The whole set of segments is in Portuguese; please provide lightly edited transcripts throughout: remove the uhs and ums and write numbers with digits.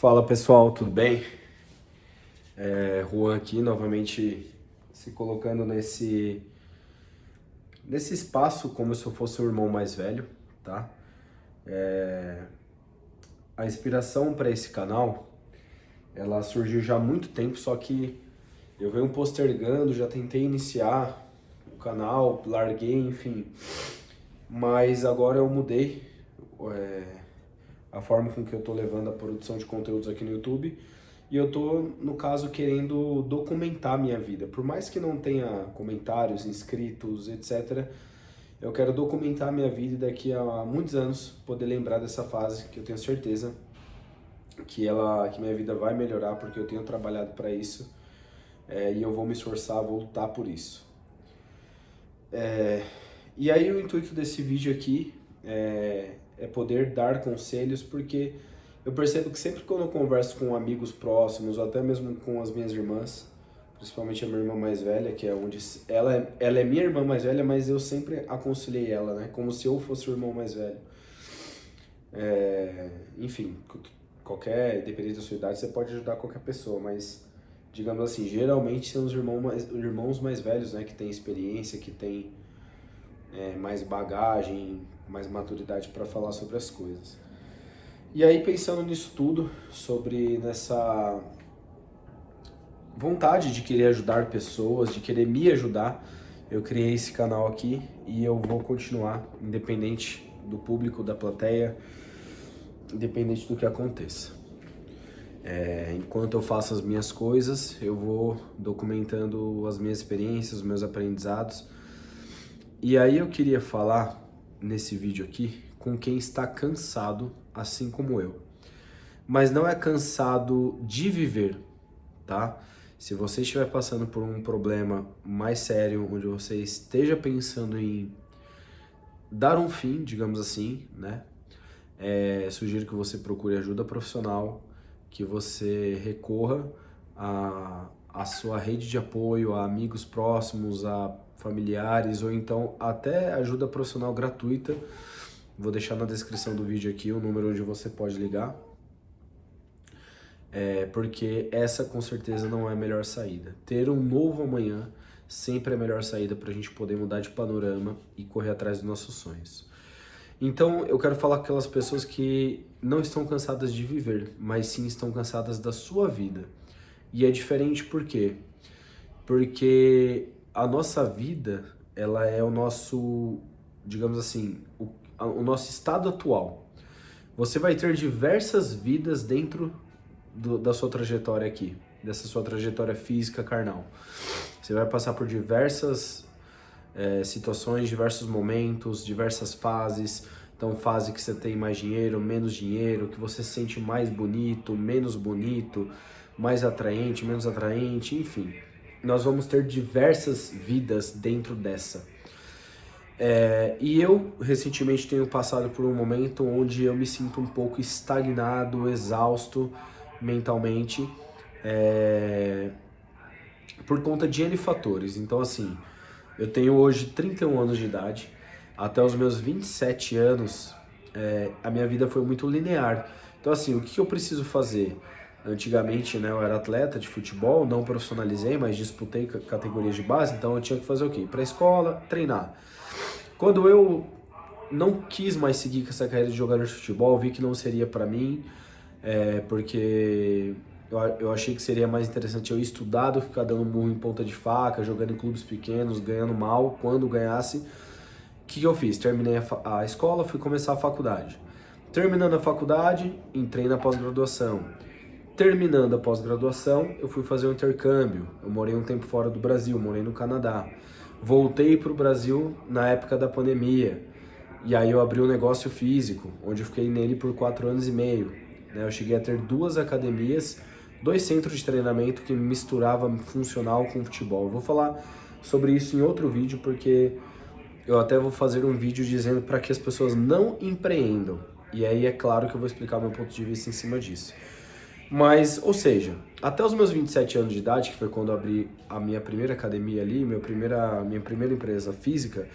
Fala pessoal, tudo bem? Juan aqui novamente se colocando nesse espaço como se eu fosse o irmão mais velho, tá? A inspiração para esse canal, ela surgiu já há muito tempo, só que eu venho postergando, já tentei iniciar o canal, larguei, enfim. Mas agora eu mudei a forma com que eu tô levando a produção de conteúdos aqui no YouTube. E eu tô, no caso, querendo documentar minha vida. Por mais que não tenha comentários, inscritos, etc., eu quero documentar minha vida e daqui a muitos anos poder lembrar dessa fase que eu tenho certeza que minha vida vai melhorar porque eu tenho trabalhado para isso, e eu vou me esforçar, vou lutar por isso. E aí o intuito desse vídeo aqui é poder dar conselhos, porque eu percebo que sempre quando eu converso com amigos próximos, ou até mesmo com as minhas irmãs, principalmente a minha irmã mais velha, que é onde ela é minha irmã mais velha, mas eu sempre aconselhei ela, né? Como se eu fosse o irmão mais velho. Enfim, independente da sua idade, você pode ajudar qualquer pessoa, mas digamos assim, geralmente são os irmãos mais velhos, né? Que tem experiência, que tem mais bagagem, mais maturidade para falar sobre as coisas. E aí, pensando nisso tudo, nessa vontade de querer ajudar pessoas, de querer me ajudar, eu criei esse canal aqui e eu vou continuar, independente do público, da plateia, independente do que aconteça. Enquanto eu faço as minhas coisas, eu vou documentando as minhas experiências, os meus aprendizados. E aí eu queria falar nesse vídeo aqui com quem está cansado, assim como eu. Mas não é cansado de viver, tá? Se você estiver passando por um problema mais sério, onde você esteja pensando em dar um fim, digamos assim, né? Sugiro que você procure ajuda profissional, que você recorra à sua rede de apoio, a amigos próximos, a familiares, ou então até ajuda profissional gratuita. Vou deixar na descrição do vídeo aqui o número onde você pode ligar. Porque essa com certeza não é a melhor saída. Ter um novo amanhã sempre é a melhor saída para a gente poder mudar de panorama e correr atrás dos nossos sonhos. Então eu quero falar com aquelas pessoas que não estão cansadas de viver, mas sim estão cansadas da sua vida. E é diferente por quê? Porque a nossa vida, ela é o nosso, digamos assim, o nosso estado atual. Você vai ter diversas vidas dentro da sua trajetória aqui, dessa sua trajetória física, carnal. Você vai passar por diversas situações, diversos momentos, diversas fases. Então, fase que você tem mais dinheiro, menos dinheiro, que você se sente mais bonito, menos bonito, mais atraente, menos atraente, enfim. Nós vamos ter diversas vidas dentro dessa. E eu, recentemente, tenho passado por um momento onde eu me sinto um pouco estagnado, exausto mentalmente, por conta de N fatores. Então, assim, eu tenho hoje 31 anos de idade, até os meus 27 anos, a minha vida foi muito linear. Então, assim, o que eu preciso fazer? Antigamente, né, eu era atleta de futebol, não profissionalizei, mas disputei categorias de base, então eu tinha que fazer o quê? Ir pra escola, treinar. Quando eu não quis mais seguir com essa carreira de jogador de futebol, vi que não seria pra mim, porque eu achei que seria mais interessante eu estudar do que ficar dando murro em ponta de faca, jogando em clubes pequenos, ganhando mal quando ganhasse. O que eu fiz? Terminei a escola, fui começar a faculdade. Terminando a faculdade, entrei na pós-graduação. Terminando a pós-graduação, eu fui fazer um intercâmbio. Eu morei um tempo fora do Brasil, morei no Canadá. Voltei para o Brasil na época da pandemia. E aí eu abri um negócio físico, onde eu fiquei nele por 4 anos e meio. Eu cheguei a ter 2 academias, 2 centros de treinamento que misturava funcional com futebol. Eu vou falar sobre isso em outro vídeo, porque eu até vou fazer um vídeo dizendo para que as pessoas não empreendam. E aí é claro que eu vou explicar meu ponto de vista em cima disso. Mas, ou seja, até os meus 27 anos de idade, que foi quando eu abri a minha primeira academia ali, minha primeira empresa física,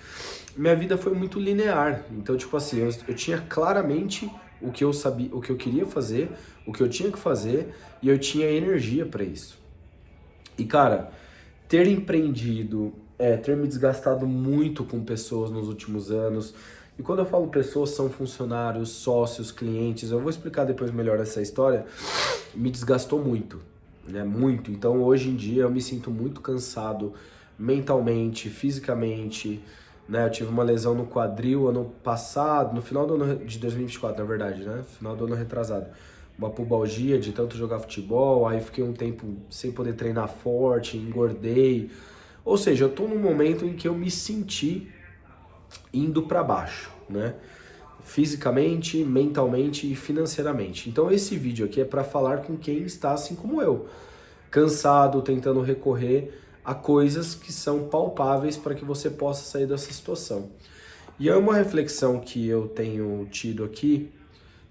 minha vida foi muito linear. Então, tipo assim, eu tinha claramente o que eu sabia, o que eu queria fazer, o que eu tinha que fazer, e eu tinha energia para isso. E cara, ter empreendido, ter me desgastado muito com pessoas nos últimos anos. E quando eu falo pessoas, são funcionários, sócios, clientes. Eu vou explicar depois melhor essa história. Me desgastou muito, né? Muito. Então hoje em dia eu me sinto muito cansado mentalmente, fisicamente, né? Eu tive uma lesão no quadril ano passado, no final do ano de 2024, na verdade, né? Final do ano retrasado. Uma pubalgia de tanto jogar futebol, aí fiquei um tempo sem poder treinar forte, engordei. Ou seja, eu tô num momento em que eu me senti indo para baixo, né? Fisicamente, mentalmente e financeiramente. Então esse vídeo aqui é para falar com quem está assim como eu, cansado, tentando recorrer a coisas que são palpáveis para que você possa sair dessa situação. E é uma reflexão que eu tenho tido aqui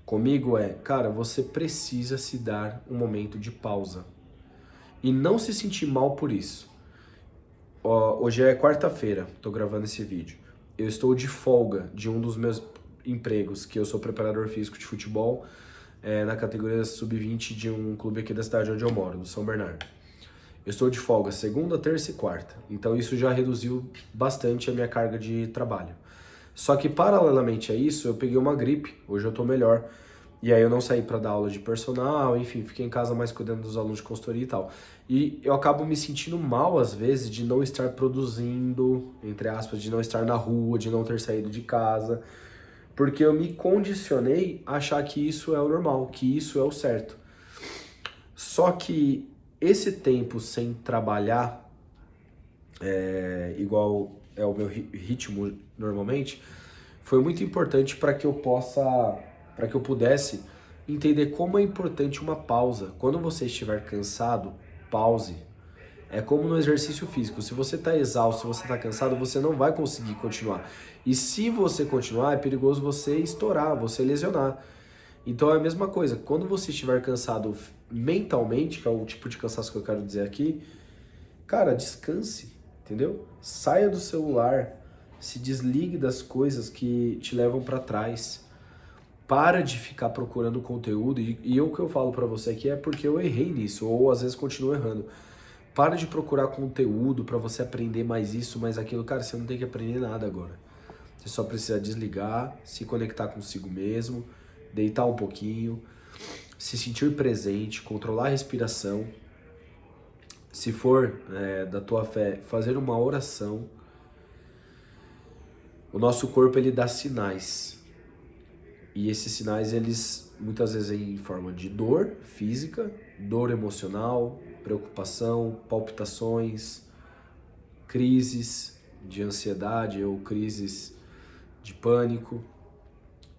comigo cara, você precisa se dar um momento de pausa e não se sentir mal por isso. Hoje é quarta-feira, tô gravando esse vídeo. Eu estou de folga de um dos meus empregos, que eu sou preparador físico de futebol, na categoria sub-20 de um clube aqui da cidade onde eu moro, do São Bernardo. Eu estou de folga segunda, terça e quarta, então isso já reduziu bastante a minha carga de trabalho. Só que paralelamente a isso, eu peguei uma gripe, hoje eu tô melhor, e aí eu não saí para dar aula de personal, enfim, fiquei em casa mais cuidando dos alunos de consultoria e tal. E eu acabo me sentindo mal, às vezes, de não estar produzindo, entre aspas, de não estar na rua, de não ter saído de casa, porque eu me condicionei a achar que isso é o normal, que isso é o certo. Só que esse tempo sem trabalhar, igual é o meu ritmo normalmente, foi muito importante para que para que eu pudesse entender como é importante uma pausa. Quando você estiver cansado, pause. É como no exercício físico. Se você está exausto, se você está cansado, você não vai conseguir continuar. E se você continuar, é perigoso você estourar, você lesionar. Então é a mesma coisa. Quando você estiver cansado mentalmente, que é o tipo de cansaço que eu quero dizer aqui, cara, descanse, entendeu? Saia do celular, se desligue das coisas que te levam para trás. Para de ficar procurando conteúdo, e o que eu falo para você aqui é porque eu errei nisso, ou às vezes continuo errando. Para de procurar conteúdo para você aprender mais isso, mais aquilo. Cara, você não tem que aprender nada agora. Você só precisa desligar, se conectar consigo mesmo, deitar um pouquinho, se sentir presente, controlar a respiração. Se for da tua fé, fazer uma oração. O nosso corpo ele dá sinais. E esses sinais, eles muitas vezes em forma de dor física, dor emocional, preocupação, palpitações, crises de ansiedade ou crises de pânico.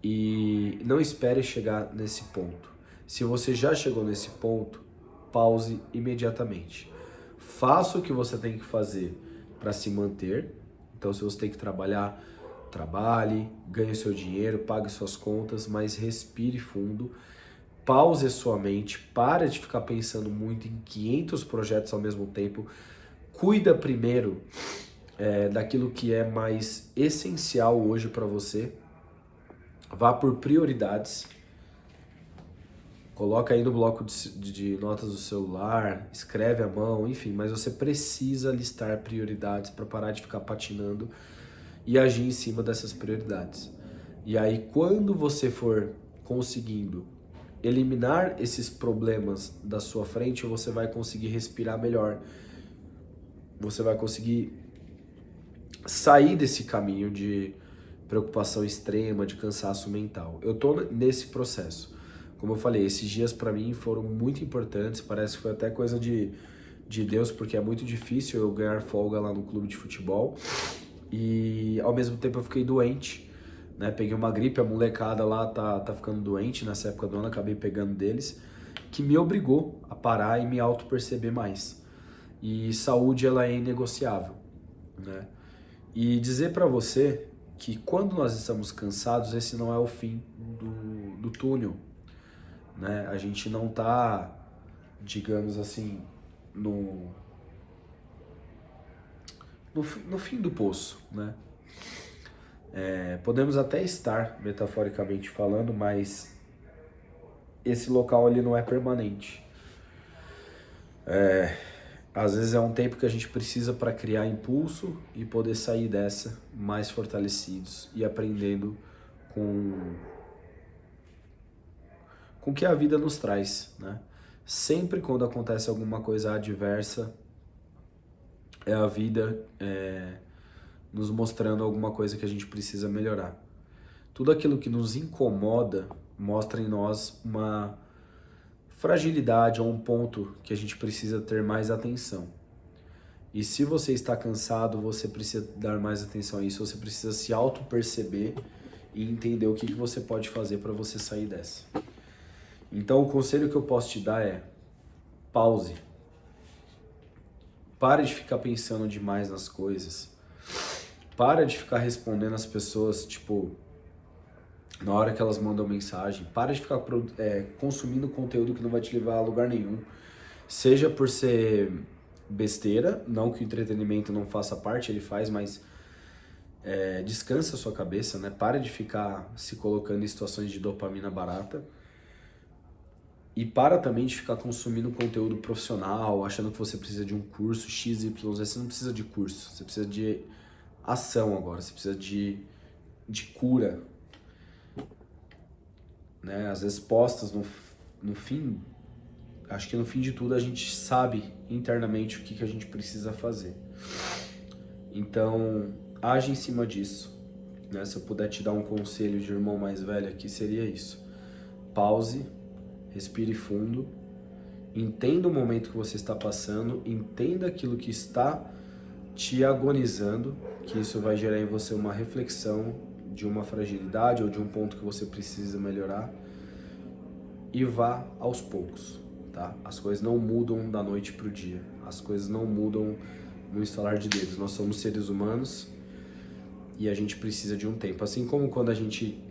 E não espere chegar nesse ponto. Se você já chegou nesse ponto, pause imediatamente. Faça o que você tem que fazer para se manter. Então, se você tem que trabalhar, trabalhe, ganhe seu dinheiro, pague suas contas, mas respire fundo. Pause a sua mente, para de ficar pensando muito em 500 projetos ao mesmo tempo. Cuida primeiro daquilo que é mais essencial hoje para você. Vá por prioridades. Coloca aí no bloco de notas do celular, escreve à mão, enfim, mas você precisa listar prioridades para parar de ficar patinando e agir em cima dessas prioridades. E aí, quando você for conseguindo eliminar esses problemas da sua frente, você vai conseguir respirar melhor. Você vai conseguir sair desse caminho de preocupação extrema, de cansaço mental. Eu tô nesse processo. Como eu falei, esses dias para mim foram muito importantes, parece que foi até coisa de Deus, porque é muito difícil eu ganhar folga lá no clube de futebol. E ao mesmo tempo eu fiquei doente, né? Peguei uma gripe, a molecada lá tá ficando doente nessa época do ano, acabei pegando deles, que me obrigou a parar e me auto-perceber mais. E saúde, ela é inegociável, né? E dizer para você que quando nós estamos cansados, esse não é o fim do túnel, né? A gente não tá, digamos assim, no fim do poço, né? Podemos até estar, metaforicamente falando, mas esse local ele não é permanente. Às vezes é um tempo que a gente precisa para criar impulso e poder sair dessa mais fortalecidos e aprendendo com o que a vida nos traz, né? Sempre quando acontece alguma coisa adversa, é a vida nos mostrando alguma coisa que a gente precisa melhorar. Tudo aquilo que nos incomoda mostra em nós uma fragilidade ou um ponto que a gente precisa ter mais atenção. E se você está cansado, você precisa dar mais atenção a isso, você precisa se auto-perceber e entender o que você pode fazer para você sair dessa. Então o conselho que eu posso te dar é: pause. Pare de ficar pensando demais nas coisas. Para de ficar respondendo as pessoas, tipo, na hora que elas mandam mensagem. Para de ficar consumindo conteúdo que não vai te levar a lugar nenhum. Seja por ser besteira, não que o entretenimento não faça parte, ele faz, mas descansa a sua cabeça, né? Para de ficar se colocando em situações de dopamina barata. E para também de ficar consumindo conteúdo profissional, achando que você precisa de um curso XYZ. Você não precisa de curso, você precisa de ação agora, você precisa de cura. Né? Às vezes postas no fim, acho que no fim de tudo a gente sabe internamente o que a gente precisa fazer. Então, age em cima disso. Né? Se eu puder te dar um conselho de irmão mais velho aqui, seria isso. Pause, respire fundo, entenda o momento que você está passando, entenda aquilo que está te agonizando, que isso vai gerar em você uma reflexão de uma fragilidade ou de um ponto que você precisa melhorar, e vá aos poucos, tá? As coisas não mudam da noite pro dia, as coisas não mudam no estalar de dedos. Nós somos seres humanos e a gente precisa de um tempo. Assim como quando a gente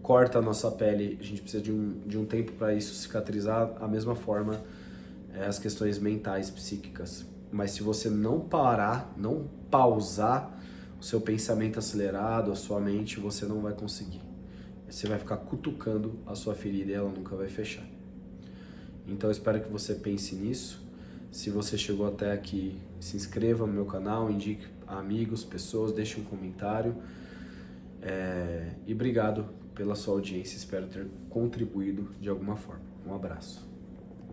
corta a nossa pele, a gente precisa de um tempo para isso cicatrizar, a mesma forma as questões mentais, psíquicas. Mas se você não parar, não pausar o seu pensamento acelerado, a sua mente, você não vai conseguir. Você vai ficar cutucando a sua ferida e ela nunca vai fechar. Então eu espero que você pense nisso. Se você chegou até aqui, se inscreva no meu canal, indique a amigos, pessoas, deixe um comentário. E obrigado pela sua audiência, espero ter contribuído de alguma forma. Um abraço.